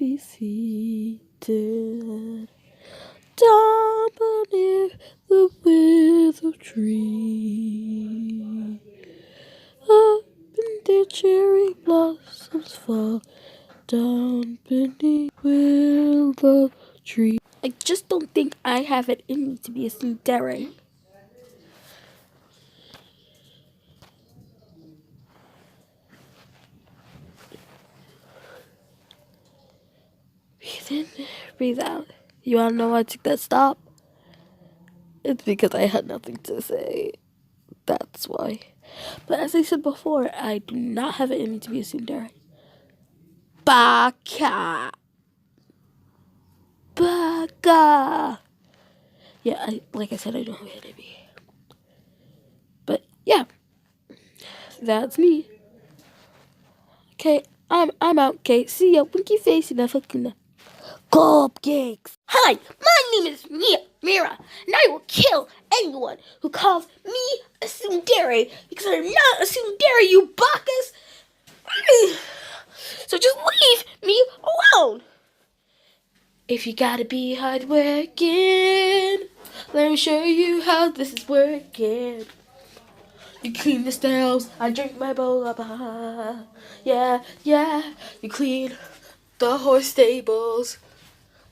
be seated down beneath the willow tree. Up in the cherry blossoms fall down beneath willow tree. I just don't think I have it in me to be a tsundere. Breathe in, breathe out. You wanna know why I took that stop? It's because I had nothing to say. That's why. But as I said before, I do not have it in me to be a tsundere. Baka! Baka! Yeah, like I said, I don't have it in me. But yeah, that's me. Okay, I'm out. Okay, see ya. Winky face and Hakuna. Cupcakes. Hi, my name is Mira, and I will kill anyone who calls me a tsundere because I'm not a tsundere, you bakas. So just leave me alone. If you gotta be hardworking, let me show you how this is working. You clean the stalls, I drink my boba. Yeah, yeah. You clean the horse stables,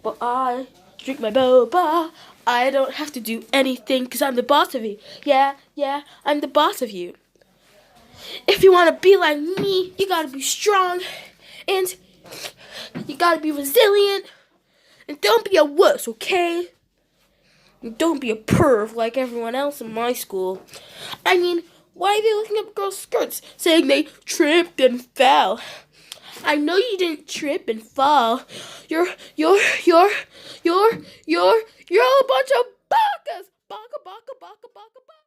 but I drink my boba. I don't have to do anything because I'm the boss of you. Yeah, yeah, I'm the boss of you. If you want to be like me, you gotta be strong, and you gotta be resilient, and don't be a wuss, okay? And don't be a perv like everyone else in my school. I mean, why are they looking up girls' skirts, saying they tripped and fell? I know you didn't trip and fall. You're a bunch of bakas. Baka, baka, baka, baka, baka.